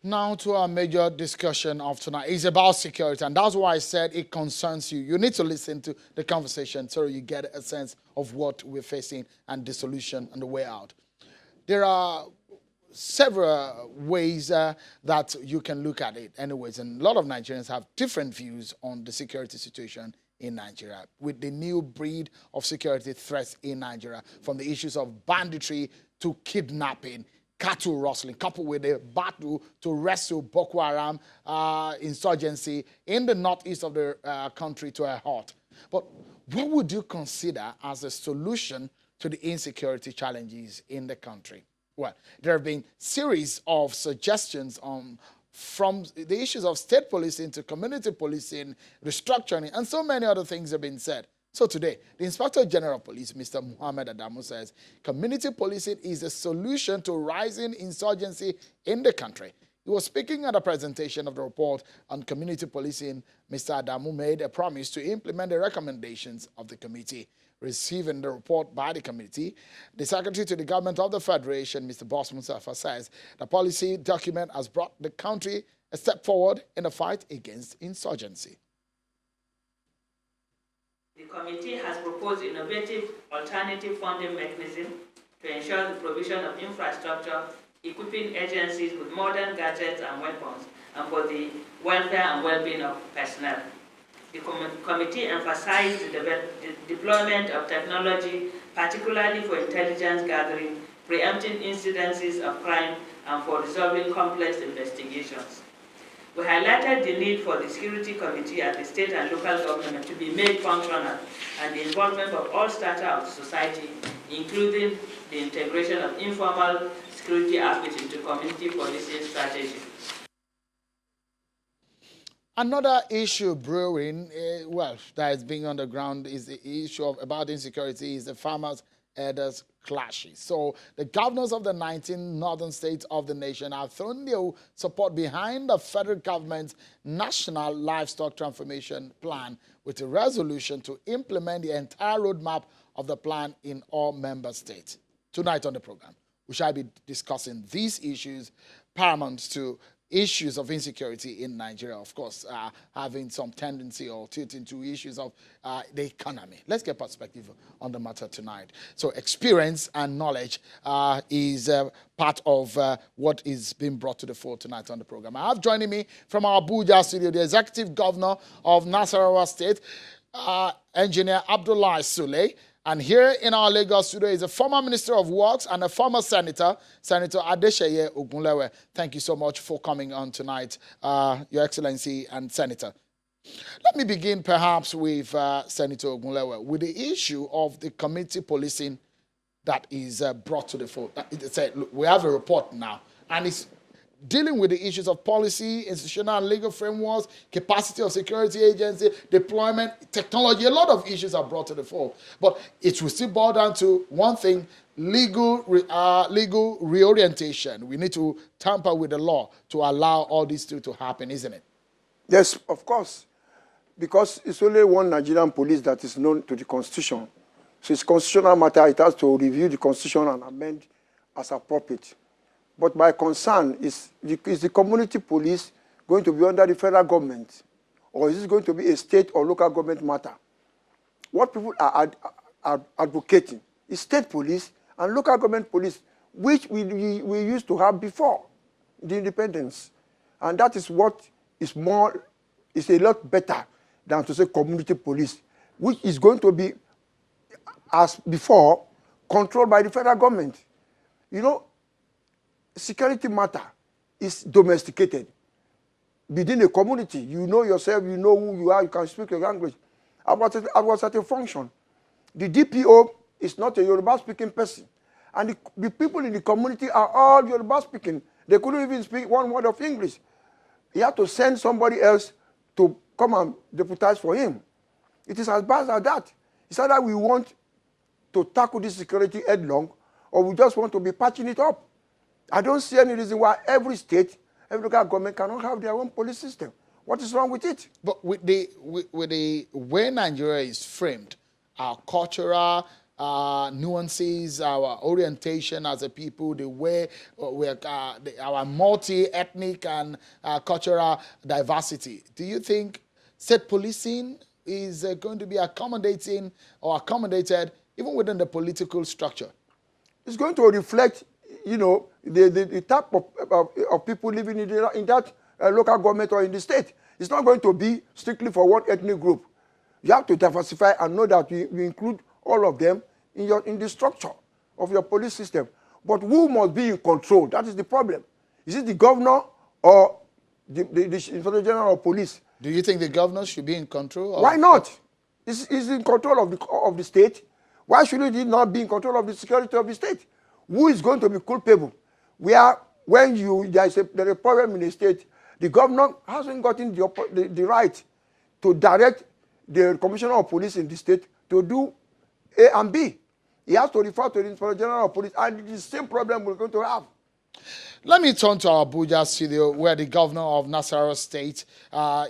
Now to our major discussion of tonight is about security, and that's why I said it concerns you. You need to listen to the conversation so you get a sense of what we're facing and the solution and the way out. There are several ways that you can look at it anyways, and a lot of Nigerians have different views on the security situation in Nigeria with the new breed of security threats in Nigeria, from the issues of banditry to kidnapping, cattle rustling, coupled with a battle to wrestle Boko Haram insurgency in the northeast of the country to a halt. But what would you consider as a solution to the insecurity challenges in the country? Well, there have been series of suggestions on from the issues of state policing to community policing, restructuring, and so many other things have been said. So today, the Inspector General of Police, Mr. Muhammad Adamu, says community policing is a solution to rising insurgency in the country. He was speaking at a presentation of the report on community policing. Mr. Adamu made a promise to implement the recommendations of the committee. Receiving the report by the committee, the Secretary to the Government of the Federation, Mr. Boss Mustafa, says the policy document has brought the country a step forward in the fight against insurgency. The committee has proposed innovative alternative funding mechanism to ensure the provision of infrastructure, equipping agencies with modern gadgets and weapons, and for the welfare and well-being of personnel. The committee emphasized the deployment of technology, particularly for intelligence gathering, preempting incidences of crime, and for resolving complex investigations. We highlighted the need for the Security Committee at the state and local government to be made functional, and the involvement of all strata of society, including the integration of informal security aspects into community policing strategy. Another issue brewing, that is being on the ground is the issue about insecurity is the farmers' herders clashes. So the governors of the 19 northern states of the nation have thrown their support behind the federal government's national livestock transformation plan with a resolution to implement the entire roadmap of the plan in all member states. Tonight on the program, we shall be discussing these issues paramount to issues of insecurity in Nigeria, of course, having some tendency or tilting to issues of the economy. Let's get perspective on the matter tonight. So experience and knowledge is part of what is being brought to the fore tonight on the program. I have joining me from our Abuja studio, the Executive Governor of Nasarawa State, Engineer Abdullahi Sule. And here in our Lagos studio is a former Minister of Works and a former Senator, Senator Adesheye Ogunlewe. Thank you so much for coming on tonight, Your Excellency and Senator. Let me begin perhaps with Senator Ogunlewe, with the issue of the community policing that is brought to the fore. Look, we have a report now, and it's dealing with the issues of policy, institutional and legal frameworks, capacity of security agency, deployment, technology. A lot of issues are brought to the fore. But it will still boil down to one thing, legal reorientation. We need to tamper with the law to allow all these two to happen, isn't it? Yes, of course. Because it's only one Nigerian police that is known to the Constitution. So it's constitutional matter. It has to review the Constitution and amend as appropriate. But my concern is the community police going to be under the federal government? Or is it going to be a state or local government matter? What people are advocating is state police and local government police, which we used to have before the independence. And that is what is a lot better than to say community police, which is going to be, as before, controlled by the federal government. You know, security matter is domesticated within a community. You know yourself, you know who you are, you can speak your language. About certain function. The DPO is not a Yoruba-speaking person. And the people in the community are all Yoruba-speaking. They couldn't even speak one word of English. He had to send somebody else to come and deputize for him. It is as bad as that. It's either we want to tackle this security headlong, or we just want to be patching it up. I don't see any reason why every state, every local government cannot have their own police system. What is wrong with it? But with the way Nigeria is framed, our cultural nuances, our orientation as a people, the way our multi-ethnic and cultural diversity. Do you think state policing is going to be accommodating or accommodated even within the political structure? It's going to reflect, you know, the type of people living in that local government or in the state. It's not going to be strictly for one ethnic group. You have to diversify and know that you include all of them in the structure of your police system. But who must be in control? That is the problem. Is it the governor or the Inspector General of Police? Do you think the governor should be in control? Why not? He's in control of the state. Why should he not be in control of the security of the state? Who is going to be culpable? When there's a problem in the state, the governor hasn't gotten the right to direct the commissioner of police in the state to do A and B. He has to refer to the Inspector General of Police, and it's the same problem we're going to have. Let me turn to our Abuja studio, where the governor of Nasarawa State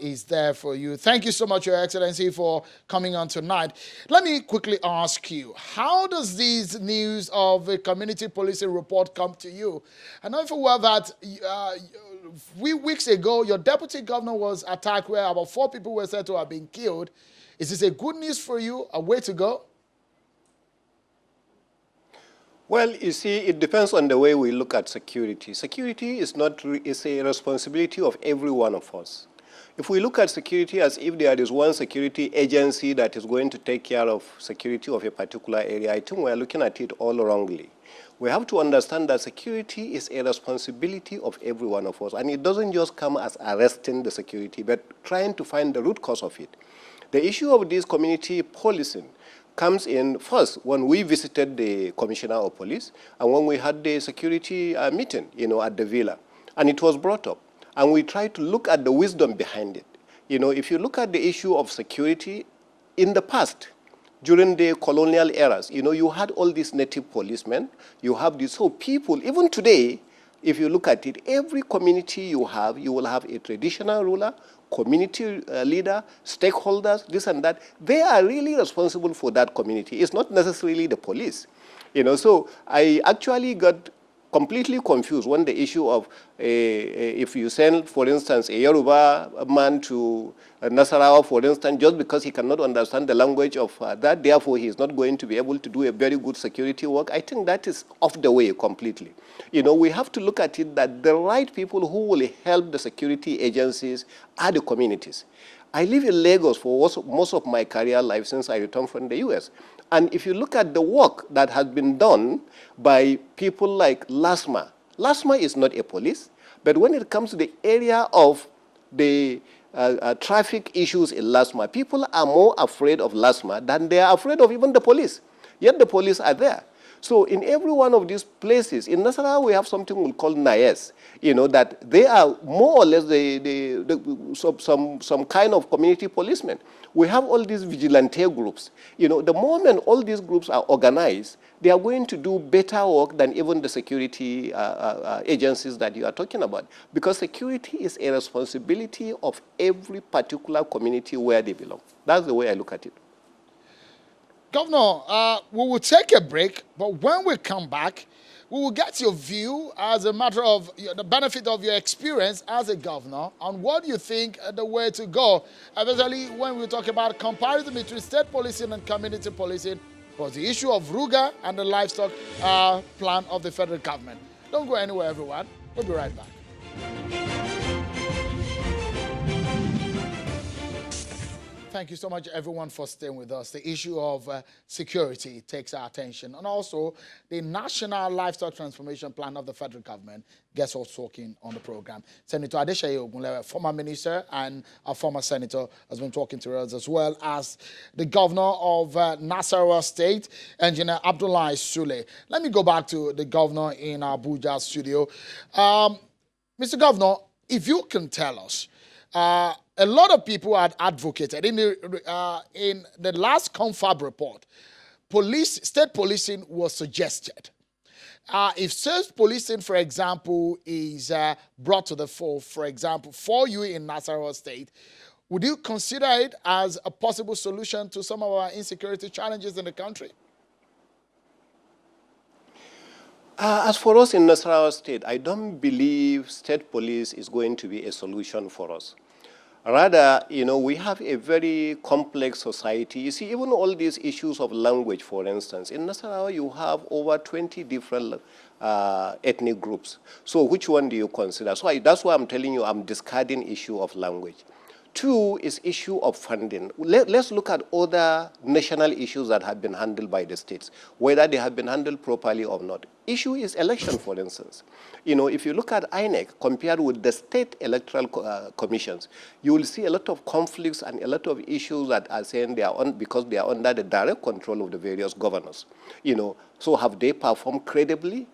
is there for you. Thank you so much, Your Excellency, for coming on tonight. Let me quickly ask you, how does this news of a community policing report come to you? I know if you were that weeks ago, your deputy governor was attacked where about 4 people were said to have been killed. Is this a good news for you, a way to go? Well, you see, it depends on the way we look at security. Security is a responsibility of every one of us. If we look at security as if there is one security agency that is going to take care of security of a particular area, I think we are looking at it all wrongly. We have to understand that security is a responsibility of every one of us, and it doesn't just come as arresting the security, but trying to find the root cause of it. The issue of this community policing comes in first when we visited the commissioner of police and when we had the security meeting, at the villa, and it was brought up, and we tried to look at the wisdom behind it. If you look at the issue of security in the past, during the colonial eras, you had all these native policemen, you have these whole people, even today, if you look at it, every community you will have a traditional ruler, community leader, stakeholders, this and that. They are really responsible for that community. It's not necessarily the police. So I actually got completely confused when the issue of if you send, for instance, a Yoruba man to Nasarawa, for instance, just because he cannot understand the language of that, therefore he is not going to be able to do a very good security work. I think that is off the way completely. We have to look at it that the right people who will help the security agencies are the communities. I live in Lagos for most of my career life since I returned from the US. And if you look at the work that has been done by people like LASMA, LASMA is not a police, but when it comes to the area of the traffic issues in LASMA, people are more afraid of LASMA than they are afraid of even the police. Yet the police are there. So in every one of these places, in Nasarawa we have something we call NAES, that they are more or less some kind of community policemen. We have all these vigilante groups. The moment all these groups are organized, they are going to do better work than even the security agencies that you are talking about. Because security is a responsibility of every particular community where they belong. That's the way I look at it. Governor, we will take a break, but when we come back, we will get your view as a matter of the benefit of your experience as a governor on what you think the way to go, especially when we talk about comparison between state policing and community policing, was the issue of Ruga and the livestock plan of the federal government. Don't go anywhere, everyone. We'll be right back. Thank you so much, everyone, for staying with us. The issue of security takes our attention. And also, the National Livestock Transformation Plan of the federal government gets us talking on the program. Senator Ogunlewe, former minister and a former senator, has been talking to us, as well as the governor of Nasarawa State, Engineer Abdullahi Sule. Let me go back to the governor in our Abuja studio. Mr. Governor, if you can tell us, a lot of people had advocated in the last confab report, state policing was suggested. If state policing, for example, is brought to the fore, for example, for you in Nasarawa State, would you consider it as a possible solution to some of our insecurity challenges in the country? As for us in Nasarawa State, I don't believe state police is going to be a solution for us. Rather, we have a very complex society. You see, even all these issues of language, for instance, in Nasarawa you have over 20 different ethnic groups. So which one do you consider? So that's why I'm telling you I'm discarding issue of language. Two is issue of funding. Let's look at other national issues that have been handled by the states, whether they have been handled properly or not. Issue is election, for instance. If you look at INEC compared with the state electoral commissions, you will see a lot of conflicts and a lot of issues that are saying they are on because they are under the direct control of the various governors. So have they performed credibly?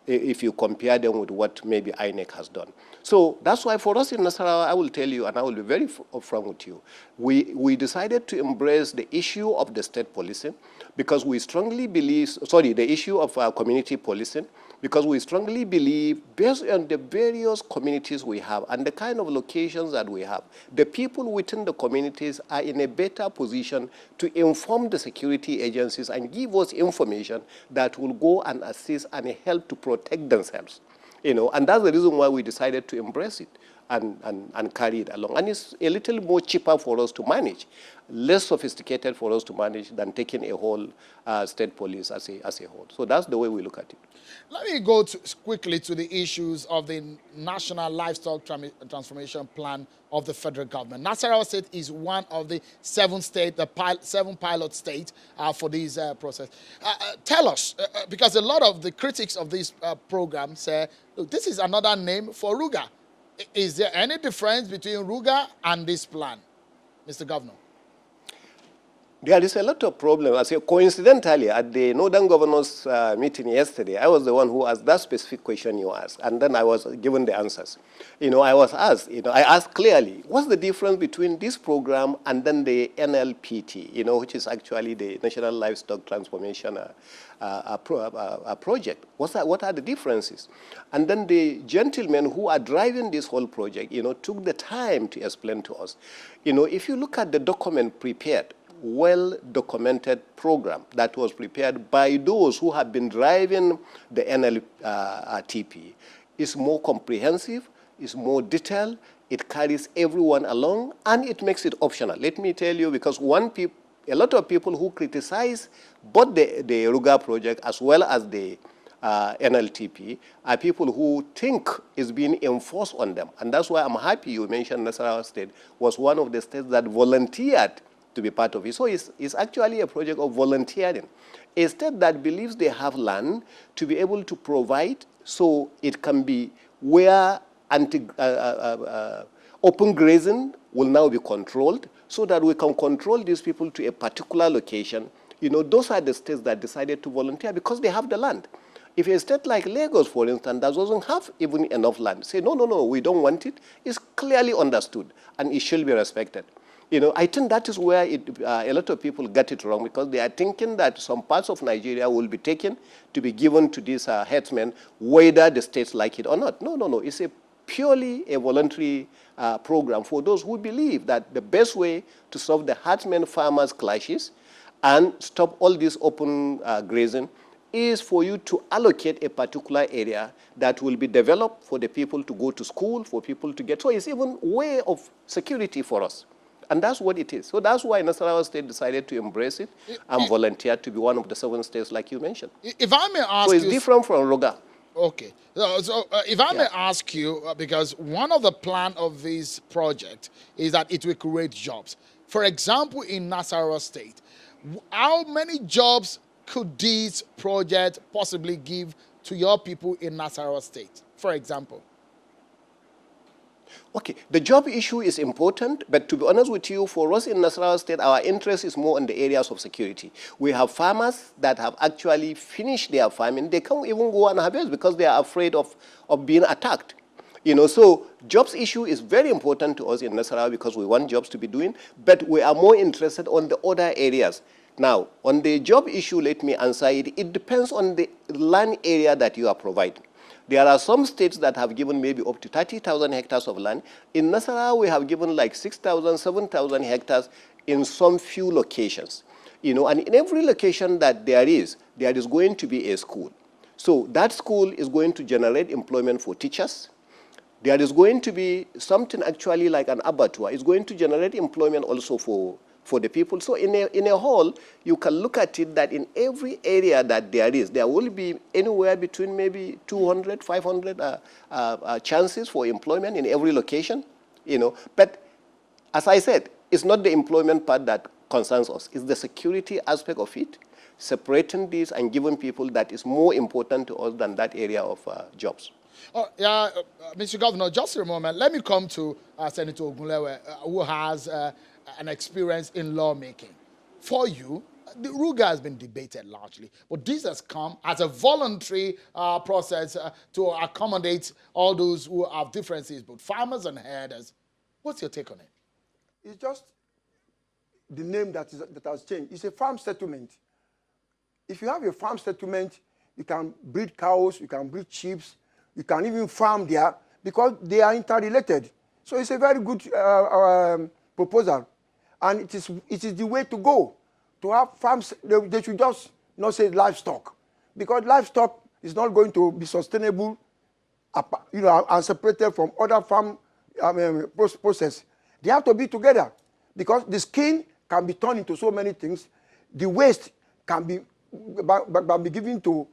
If you compare them with what maybe INEC has done. So that's why for us in Nasarawa, I will tell you, and I will be very upfront with you, we decided to embrace the issue of the state policing because we strongly believe, the issue of community policing, because we strongly believe, based on the various communities we have and the kind of locations that we have, the people within the communities are in a better position to inform the security agencies and give us information that will go and assist and help to protect themselves. And that's the reason why we decided to embrace it and carry it along. And it's a little more cheaper for us to manage, less sophisticated for us to manage than taking a whole state police as a whole. So that's the way we look at it. Let me go quickly to the issues of the National Livestock Transformation Plan of the federal government. Nasarawa State is one of the seven pilot states for this process. Tell us, because a lot of the critics of this program say, look, this is another name for Ruga. Is there any difference between Ruga and this plan, Mr. Governor? There is a lot of problems. I say, coincidentally, at the Northern Governors meeting yesterday, I was the one who asked that specific question you asked, and then I was given the answers. I was asked, I asked clearly, what's the difference between this program and then the NLPT, which is actually the National Livestock Transformation project? What are the differences? And then the gentlemen who are driving this whole project, took the time to explain to us. If you look at the document prepared, well-documented program that was prepared by those who have been driving the NLTP is more comprehensive, is more detailed, it carries everyone along, and it makes it optional. Let me tell you, because a lot of people who criticize both the Ruga project as well as the NLTP are people who think it's being enforced on them. And that's why I'm happy you mentioned Nasarawa State was one of the states that volunteered to be part of it. So it's actually a project of volunteering. A state that believes they have land to be able to provide so it can be where open grazing will now be controlled so that we can control these people to a particular location. Those are the states that decided to volunteer because they have the land. If a state like Lagos, for instance, that doesn't have even enough land, say, no, we don't want it, it's clearly understood and it should be respected. I think that is where a lot of people get it wrong because they are thinking that some parts of Nigeria will be taken to be given to these herdsmen, whether the states like it or not. No. It's purely a voluntary program for those who believe that the best way to solve the herdsmen-farmers clashes and stop all this open grazing is for you to allocate a particular area that will be developed for the people to go to school, for people to get. So it's even a way of security for us. And that's what it is. So that's why Nasarawa State decided to embrace it and volunteer to be one of the 7 states like you mentioned. If I may ask so it's different from Ruga. Okay. So if I may ask you, because one of the plan of this project is that it will create jobs. For example, in Nasarawa State, how many jobs could this project possibly give to your people in Nasarawa State, for example? Okay, the job issue is important, but to be honest with you, for us in Nasarawa State, our interest is more in the areas of security. We have farmers that have actually finished their farming. They can't even go and harvest because they are afraid of being attacked. So jobs issue is very important to us in Nasarawa because we want jobs to be doing, but we are more interested on the other areas. Now, on the job issue, let me answer it. It depends on the land area that you are providing. There are some states that have given maybe up to 30,000 hectares of land. In Nasarawa, we have given like 6,000, 7,000 hectares in some few locations. And in every location that there is going to be a school. So that school is going to generate employment for teachers. There is going to be something actually like an abattoir. It's going to generate employment also for the people. So in a whole, you can look at it that in every area that there will be anywhere between maybe 200, 500 chances for employment in every location, But as I said, it's not the employment part that concerns us. It's the security aspect of it, separating these and giving people that is more important to us than that area of jobs. Oh, yeah, Mr. Governor, just a moment. Let me come to Senator Ogunlewe, who has an experience in lawmaking. For you, the Ruga has been debated largely, but this has come as a voluntary process to accommodate all those who have differences, both farmers and herders. What's your take on it? It's just the name that has changed. It's a farm settlement. If you have a farm settlement, you can breed cows, you can breed sheep, you can even farm there because they are interrelated. So it's a very good proposal. And it is the way to go. To have farms, they should just not say livestock. Because livestock is not going to be sustainable, and separated from other farm process. They have to be together. Because the skin can be turned into so many things. The waste can be given into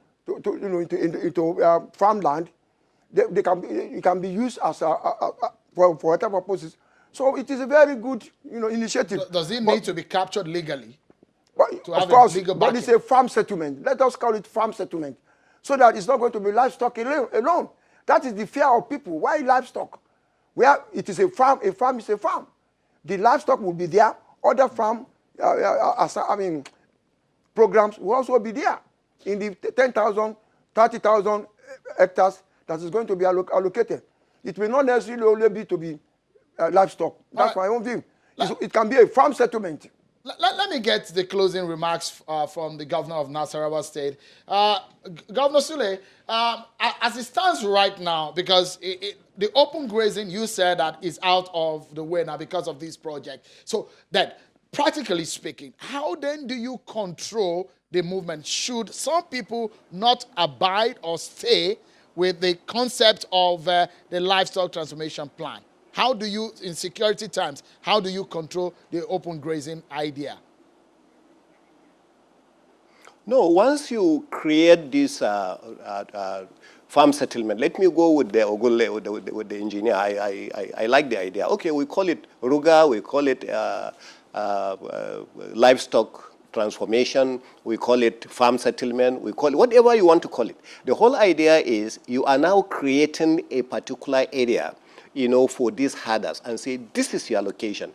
farmland. It can be used as for other purposes. So it is a very good initiative. Does it need to be captured legally? Of course, but it's a farm settlement. Let us call it farm settlement. So that it's not going to be livestock alone. That is the fear of people. Why livestock? Where it is a farm is a farm. The livestock will be there. Other farm, programs will also be there. In the 10,000, 30,000 hectares that is going to be allocated. It will not necessarily only be to be livestock. That's my own view. It can be a farm settlement. Let me get the closing remarks from the governor of Nasarawa State. Governor Sule, as it stands right now, because the open grazing, you said that is out of the way now because of this project. So that, practically speaking, how then do you control the movement? Should some people not abide or stay with the concept of the livestock transformation plan? How do you, in security times, how do you control the open grazing idea? No, once you create this farm settlement, let me go with the Ogunlewe, with the engineer. I like the idea. Okay, we call it Ruga, we call it livestock transformation, we call it farm settlement, we call it whatever you want to call it. The whole idea is you are now creating a particular area for these herders and say, this is your location.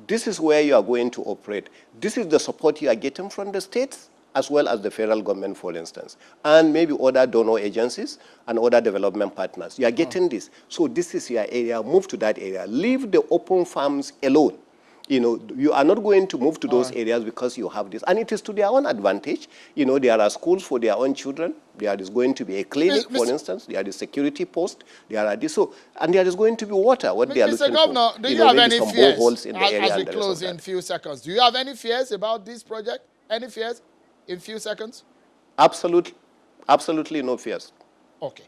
This is where you are going to operate. This is the support you are getting from the states as well as the federal government, for instance, and maybe other donor agencies and other development partners. You are getting this. So this is your area. Move to that area. Leave the open farms alone. You are not going to move to those areas because you have this. And it is to their own advantage. There are schools for their own children. There is going to be a clinic, for instance. There is security post. There are this. So, and there is going to be water, what they are looking Governor, for. Do you have any fears, in the area as we close in a few seconds, do you have any fears about this project? Any fears in a few seconds? Absolutely. Absolutely no fears. Okay.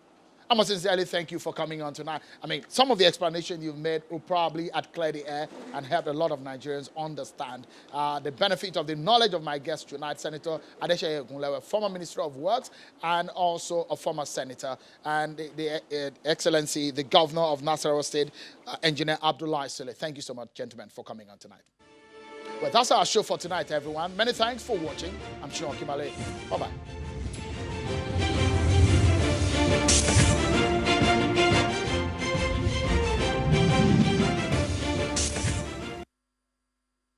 I must sincerely thank you for coming on tonight. I mean, some of the explanation you've made will probably clear the air and help a lot of Nigerians understand the benefit of the knowledge of my guest tonight, Senator Adeshaye Ogunlewe, former Minister of Works and also a former senator, and the Excellency, the Governor of Nasarawa State, Engineer Abdullahi Sule. Thank you so much, gentlemen, for coming on tonight. Well, that's our show for tonight, everyone. Many thanks for watching. I'm Shino Kimale. Bye-bye.